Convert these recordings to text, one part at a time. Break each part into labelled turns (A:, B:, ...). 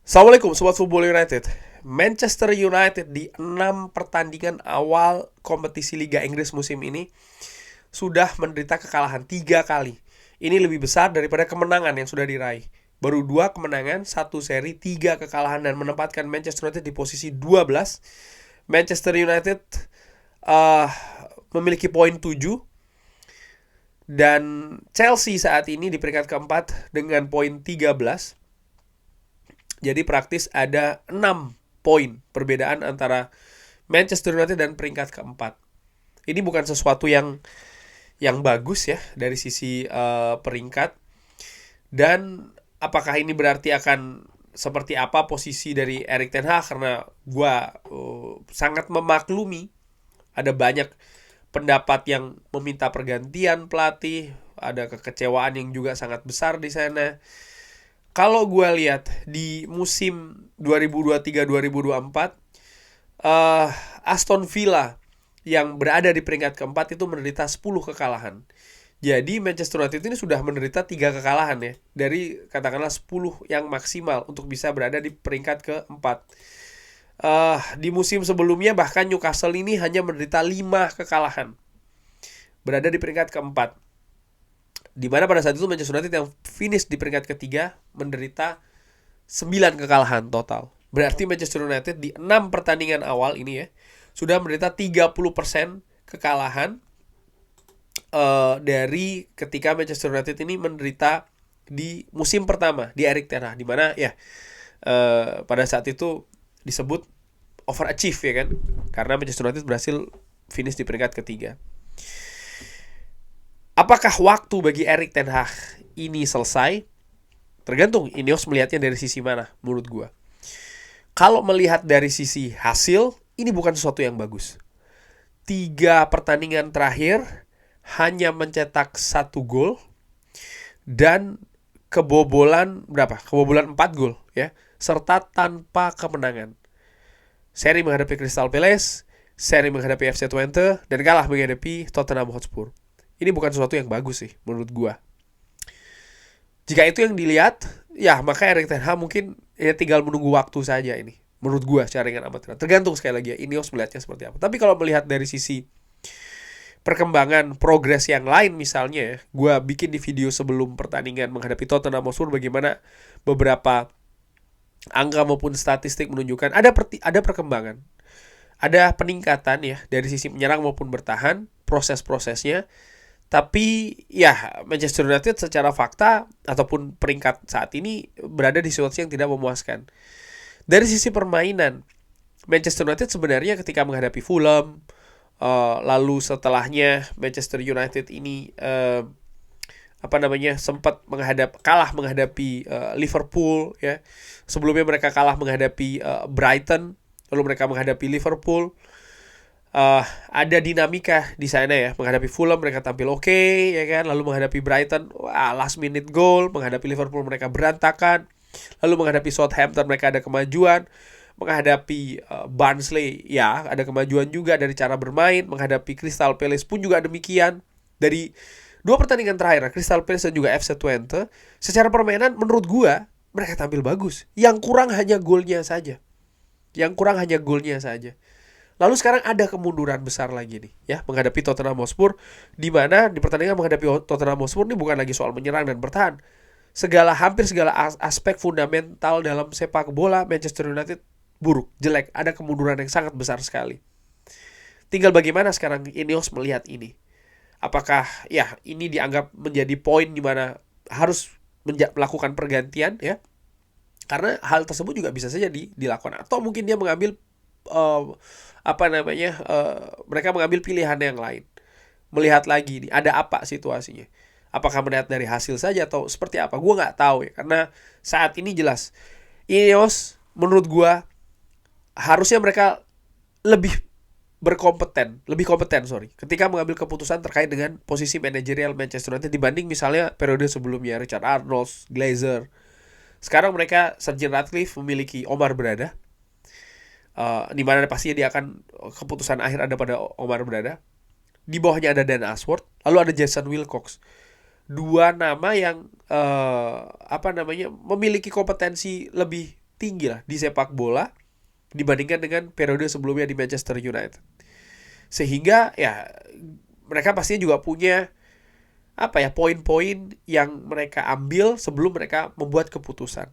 A: Assalamualaikum Sobat Football United. Manchester United di 6 pertandingan awal kompetisi Liga Inggris musim ini sudah menderita kekalahan 3 kali. Ini lebih besar daripada kemenangan yang sudah diraih. Baru 2 kemenangan, 1 seri, 3 kekalahan dan menempatkan Manchester United di posisi 12. Manchester United memiliki poin 7 dan Chelsea saat ini di peringkat keempat dengan poin 13. Jadi praktis ada 6 poin perbedaan antara Manchester United dan peringkat keempat. Ini bukan sesuatu yang bagus ya dari sisi peringkat. Dan apakah ini berarti akan seperti apa posisi dari Erik ten Hag? Karena gue sangat memaklumi ada banyak pendapat yang meminta pergantian pelatih, ada kekecewaan yang juga sangat besar di sana. Kalau gue lihat di musim 2023-2024, Aston Villa yang berada di peringkat keempat itu menderita 10 kekalahan. Jadi Manchester United ini sudah menderita 3 kekalahan ya, dari katakanlah 10 yang maksimal untuk bisa berada di peringkat keempat. Di musim sebelumnya bahkan Newcastle ini hanya menderita 5 kekalahan, berada di peringkat keempat. Di mana pada saat itu Manchester United yang finish di peringkat ketiga menderita 9 kekalahan total. Berarti Manchester United di 6 pertandingan awal ini ya sudah menderita 30% kekalahan dari ketika Manchester United ini menderita di musim pertama di Erik ten Hag, di mana ya pada saat itu disebut overachieve ya kan, karena Manchester United berhasil finish di peringkat ketiga. Apakah waktu bagi Erik ten Hag ini selesai? Tergantung Ineos melihatnya dari sisi mana menurut gue. Kalau melihat dari sisi hasil, ini bukan sesuatu yang bagus. 3 pertandingan terakhir hanya mencetak 1 gol dan kebobolan berapa? Kebobolan 4 gol ya, serta tanpa kemenangan. Seri menghadapi Crystal Palace, seri menghadapi FC Twente, dan kalah menghadapi Tottenham Hotspur. Ini bukan sesuatu yang bagus sih menurut gua. Jika itu yang dilihat, ya maka Erik ten Hag mungkin ya tinggal menunggu waktu saja ini. Menurut gua secara ringan amat. Tergantung sekali lagi ya Ineos melihatnya seperti apa. Tapi kalau melihat dari sisi perkembangan progres yang lain misalnya ya, gua bikin di video sebelum pertandingan menghadapi Tottenham Hotspur bagaimana beberapa angka maupun statistik menunjukkan ada perkembangan. Ada peningkatan ya dari sisi menyerang maupun bertahan, proses-prosesnya. Tapi ya Manchester United secara fakta ataupun peringkat saat ini berada di situasi yang tidak memuaskan. Dari sisi permainan, Manchester United sebenarnya ketika menghadapi Fulham, lalu setelahnya Manchester United ini sempat kalah menghadapi Liverpool ya. Sebelumnya mereka kalah menghadapi Brighton, lalu mereka menghadapi Liverpool. Ada dinamika di sana ya. Menghadapi Fulham mereka tampil oke ya kan, lalu menghadapi Brighton last minute goal, menghadapi Liverpool mereka berantakan, lalu menghadapi Southampton mereka ada kemajuan, menghadapi Barnsley ya ada kemajuan juga dari cara bermain, menghadapi Crystal Palace pun juga demikian. Dari 2 pertandingan terakhir Crystal Palace dan juga FC Twente, secara permainan menurut gua mereka tampil bagus. Yang kurang hanya golnya saja. Lalu sekarang ada kemunduran besar lagi nih ya menghadapi Tottenham Hotspur, di mana di pertandingan menghadapi Tottenham Hotspur ini bukan lagi soal menyerang dan bertahan. Hampir segala aspek fundamental dalam sepak bola Manchester United buruk, jelek, ada kemunduran yang sangat besar sekali. Tinggal bagaimana sekarang Ineos melihat ini. Apakah ya ini dianggap menjadi poin di mana harus melakukan pergantian ya? Karena hal tersebut juga bisa saja dilakukan, atau mungkin dia mengambil mereka mengambil pilihan yang lain. Melihat lagi nih, ada apa situasinya? Apakah melihat dari hasil saja atau seperti apa? Gue nggak tahu ya, karena saat ini jelas Ineos menurut gue harusnya mereka lebih kompeten ketika mengambil keputusan terkait dengan posisi manajerial Manchester United dibanding misalnya periode sebelumnya Richard Arnold, Glazer. Sekarang mereka Sir Jim Ratcliffe memiliki Omar Berada, di mana pastinya dia akan keputusan akhir ada pada Omar Berada. Di bawahnya ada Dan Ashworth, lalu ada Jason Wilcox. 2 nama yang memiliki kompetensi lebih tinggi lah di sepak bola dibandingkan dengan periode sebelumnya di Manchester United. Sehingga ya mereka pastinya juga punya poin-poin yang mereka ambil sebelum mereka membuat keputusan.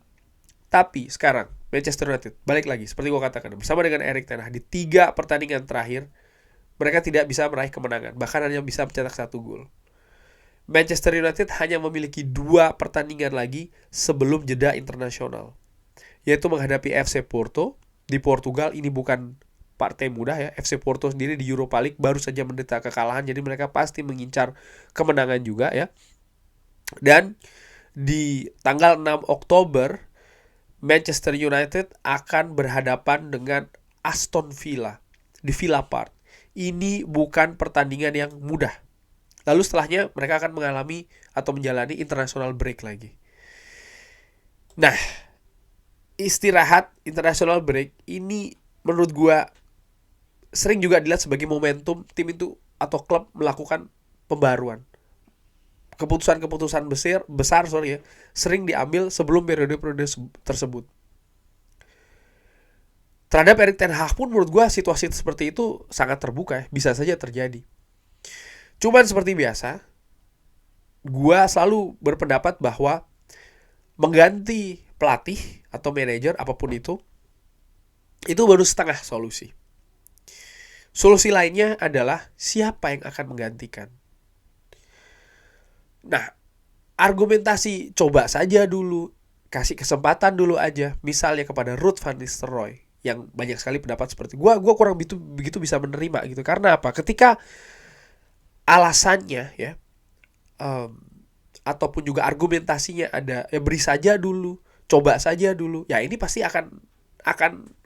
A: Tapi sekarang Manchester United balik lagi seperti gue katakan, bersama dengan Erik ten Hag di 3 pertandingan terakhir mereka tidak bisa meraih kemenangan, bahkan hanya bisa mencetak 1 gol. Manchester United hanya memiliki 2 pertandingan lagi sebelum jeda internasional, yaitu menghadapi FC Porto di Portugal. Ini bukan partai mudah ya. FC Porto sendiri di Europa League baru saja menderita kekalahan, jadi mereka pasti mengincar kemenangan juga ya. Dan di tanggal 6 Oktober Manchester United akan berhadapan dengan Aston Villa di Villa Park. Ini bukan pertandingan yang mudah. Lalu setelahnya mereka akan mengalami atau menjalani international break lagi. Nah, istirahat international break ini menurut gua sering juga dilihat sebagai momentum tim itu atau klub melakukan pembaruan. Keputusan-keputusan besar sering diambil sebelum periode-periode tersebut. Terhadap Erik ten Hag pun menurut gua situasi seperti itu sangat terbuka ya, bisa saja terjadi. Cuman seperti biasa, gua selalu berpendapat bahwa mengganti pelatih atau manajer apapun itu baru setengah solusi. Solusi lainnya adalah siapa yang akan menggantikan. Nah, argumentasi coba saja dulu, kasih kesempatan dulu aja, misalnya kepada Ruud van Nistelrooy, yang banyak sekali pendapat seperti gua kurang begitu bisa menerima gitu. Karena apa? Ketika alasannya ya, ataupun juga argumentasinya ada, ya beri saja dulu, coba saja dulu, ya ini pasti akan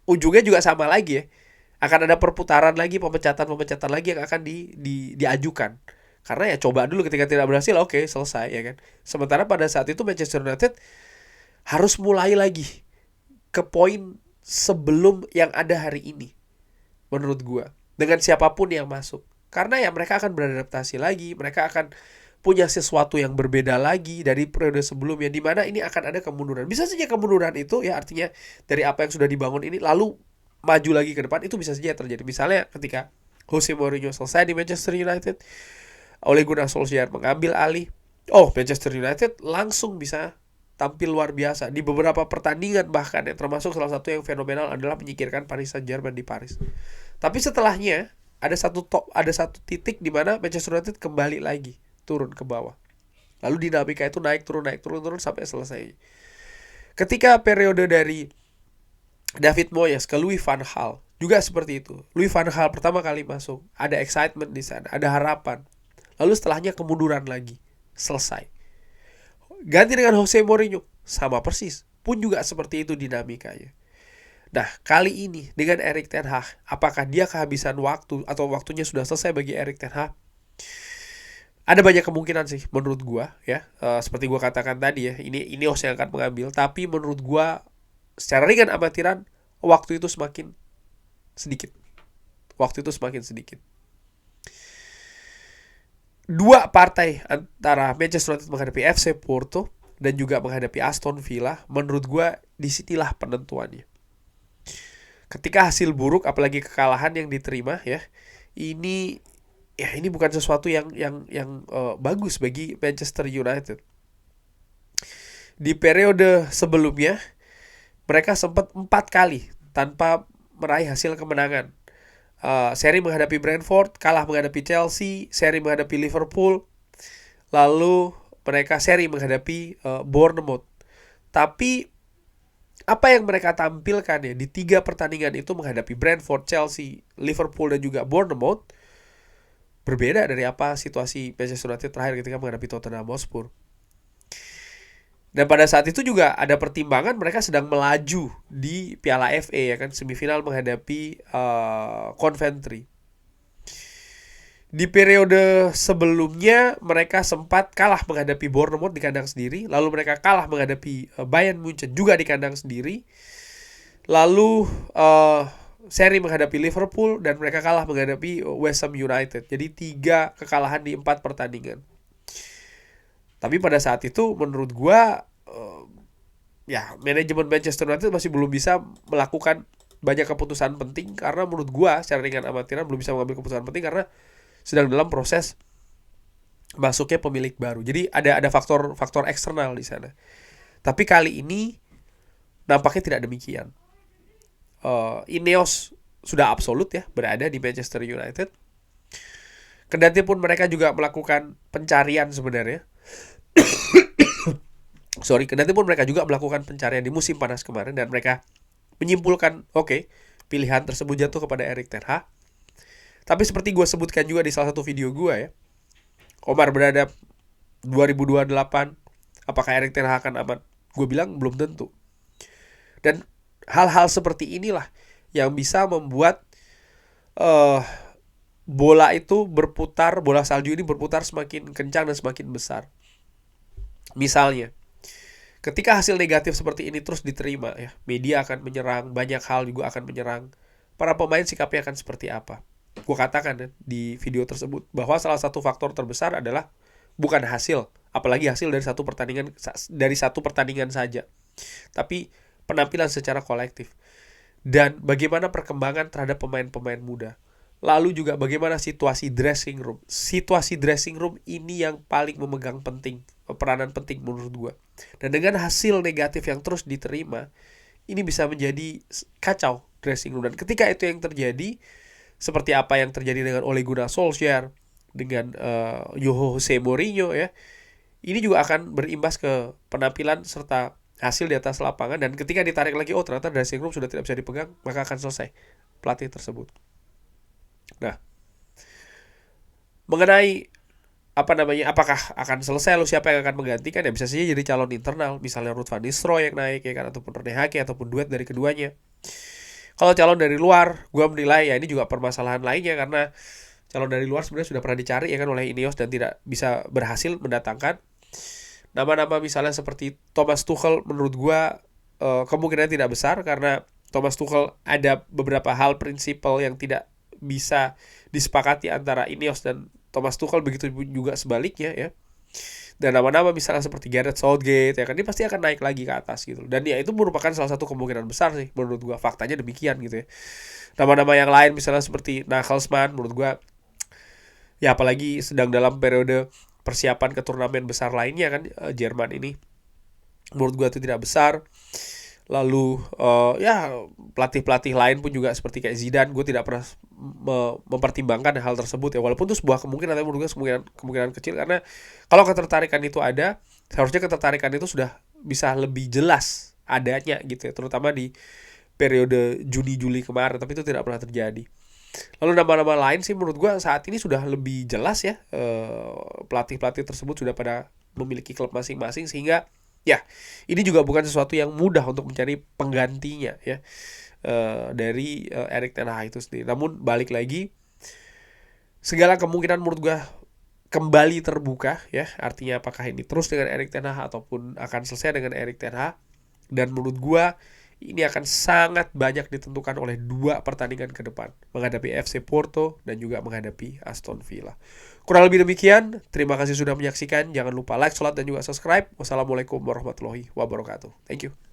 A: ujungnya juga sama lagi ya. Akan ada perputaran lagi, pemecatan lagi yang akan diajukan. Karena ya coba dulu, ketika tidak berhasil, oke, selesai ya kan. Sementara pada saat itu Manchester United harus mulai lagi ke poin sebelum yang ada hari ini, menurut gua, dengan siapapun yang masuk. Karena ya mereka akan beradaptasi lagi, mereka akan punya sesuatu yang berbeda lagi dari periode sebelumnya, di mana ini akan ada kemunduran. Bisa saja kemunduran itu ya artinya dari apa yang sudah dibangun ini lalu maju lagi ke depan, itu bisa saja terjadi. Misalnya ketika Jose Mourinho selesai di Manchester United, Ole Gunnar Solskjaer mengambil alih, Manchester United langsung bisa tampil luar biasa di beberapa pertandingan, bahkan yang termasuk salah satu yang fenomenal adalah menyingkirkan Paris Saint-Germain di Paris. Tapi setelahnya ada satu titik di mana Manchester United kembali lagi turun ke bawah. Lalu dinamika itu naik turun sampai selesai. Ketika periode dari David Moyes ke Louis van Gaal juga seperti itu. Louis van Gaal pertama kali masuk, ada excitement di sana, ada harapan. Lalu setelahnya kemunduran lagi, selesai. Ganti dengan Jose Mourinho, sama persis, pun juga seperti itu dinamikanya. Nah, kali ini dengan Erik ten Hag, apakah dia kehabisan waktu atau waktunya sudah selesai bagi Erik ten Hag? Ada banyak kemungkinan sih menurut gua ya. Seperti gua katakan tadi ya, ini Ineos yang akan mengambil, tapi menurut gua secara ringan amatiran waktu itu semakin sedikit. Dua partai antara Manchester United menghadapi FC Porto dan juga menghadapi Aston Villa, menurut gue disinilah penentuannya. Ketika hasil buruk, apalagi kekalahan yang diterima ya, ini bukan sesuatu yang bagus bagi Manchester United. Di periode sebelumnya mereka sempat 4 kali tanpa meraih hasil kemenangan. Seri menghadapi Brentford, kalah menghadapi Chelsea, seri menghadapi Liverpool, lalu mereka seri menghadapi Bournemouth. Tapi apa yang mereka tampilkan ya di 3 pertandingan itu menghadapi Brentford, Chelsea, Liverpool dan juga Bournemouth berbeda dari apa situasi Manchester United terakhir ketika menghadapi Tottenham Hotspur. Dan pada saat itu juga ada pertimbangan mereka sedang melaju di Piala FA ya kan, semifinal menghadapi Coventry. Di periode sebelumnya mereka sempat kalah menghadapi Bournemouth di kandang sendiri, lalu mereka kalah menghadapi Bayern Munchen juga di kandang sendiri. Lalu seri menghadapi Liverpool dan mereka kalah menghadapi West Ham United. Jadi 3 kekalahan di 4 pertandingan. Tapi pada saat itu menurut gua ya manajemen Manchester United masih belum bisa melakukan banyak keputusan penting karena menurut gua secara ringan amatiran belum bisa mengambil keputusan penting karena sedang dalam proses masuknya pemilik baru. Jadi ada faktor eksternal di sana. Tapi kali ini nampaknya tidak demikian. Ineos sudah absolut ya berada di Manchester United. Kendati pun mereka juga melakukan pencarian sebenarnya. Kendati pun mereka juga melakukan pencarian di musim panas kemarin dan mereka menyimpulkan, oke, pilihan tersebut jatuh kepada Erik ten Hag. Tapi seperti gue sebutkan juga di salah satu video gue ya, Omar beradab 2028, apakah Erik ten Hag akan aman? Gue bilang belum tentu. Dan hal-hal seperti inilah yang bisa membuat bola itu berputar, bola salju ini berputar semakin kencang dan semakin besar. Misalnya, ketika hasil negatif seperti ini terus diterima ya, media akan menyerang, banyak hal juga akan menyerang. Para pemain sikapnya akan seperti apa? Gue katakan ya, di video tersebut bahwa salah satu faktor terbesar adalah bukan hasil, apalagi hasil dari satu pertandingan saja, tapi penampilan secara kolektif dan bagaimana perkembangan terhadap pemain-pemain muda. Lalu juga bagaimana situasi dressing room. Situasi dressing room ini yang paling memegang peranan penting menurut gue. Dan dengan hasil negatif yang terus diterima, ini bisa menjadi kacau dressing room. Dan ketika itu yang terjadi, seperti apa yang terjadi dengan Ole Gunnar Solskjaer, dengan Jose Mourinho ya, ini juga akan berimbas ke penampilan serta hasil di atas lapangan. Dan ketika ditarik lagi, ternyata dressing room sudah tidak bisa dipegang, maka akan selesai pelatih tersebut. Nah, mengenai apakah akan selesai lalu siapa yang akan menggantikan, ya bisa saja jadi calon internal, misalnya Ruud van Nistelrooy yang naik ya kan, ataupun Rene Hake, ataupun duet dari keduanya. Kalau calon dari luar, gue menilai ya ini juga permasalahan lainnya, karena calon dari luar sebenarnya sudah pernah dicari ya kan oleh Ineos dan tidak bisa berhasil mendatangkan. Nama-nama misalnya seperti Thomas Tuchel, menurut gue kemungkinan tidak besar, karena Thomas Tuchel ada beberapa hal prinsipal yang tidak bisa disepakati antara Ineos dan Thomas Tuchel, begitu juga sebaliknya ya. Dan nama-nama misalnya seperti Gareth Southgate ya kan, ini pasti akan naik lagi ke atas gitu. Dan ya itu merupakan salah satu kemungkinan besar sih menurut gua, faktanya demikian gitu ya. Nama-nama yang lain misalnya seperti Nagelsmann, menurut gua ya apalagi sedang dalam periode persiapan ke turnamen besar lainnya kan, Jerman ini, menurut gua itu tidak besar. Lalu ya pelatih-pelatih lain pun juga seperti kayak Zidane, gue tidak pernah mempertimbangkan hal tersebut ya, walaupun itu sebuah kemungkinan, tapi menurut gue kemungkinan kecil, karena kalau ketertarikan itu ada, seharusnya ketertarikan itu sudah bisa lebih jelas adanya gitu ya, terutama di periode Juni-Juli kemarin, tapi itu tidak pernah terjadi. Lalu nama-nama lain sih menurut gue saat ini sudah lebih jelas ya, pelatih-pelatih tersebut sudah pada memiliki klub masing-masing, sehingga ya, ini juga bukan sesuatu yang mudah untuk mencari penggantinya ya, dari Erik ten Hag itu sendiri. Namun balik lagi, segala kemungkinan menurut gue kembali terbuka ya. Artinya apakah ini terus dengan Erik ten Hag ataupun akan selesai dengan Erik ten Hag. Dan menurut gue ini akan sangat banyak ditentukan oleh 2 pertandingan ke depan, menghadapi FC Porto dan juga menghadapi Aston Villa. Kurang lebih demikian. Terima kasih sudah menyaksikan. Jangan lupa like, share, dan juga subscribe. Wassalamualaikum warahmatullahi wabarakatuh. Thank you.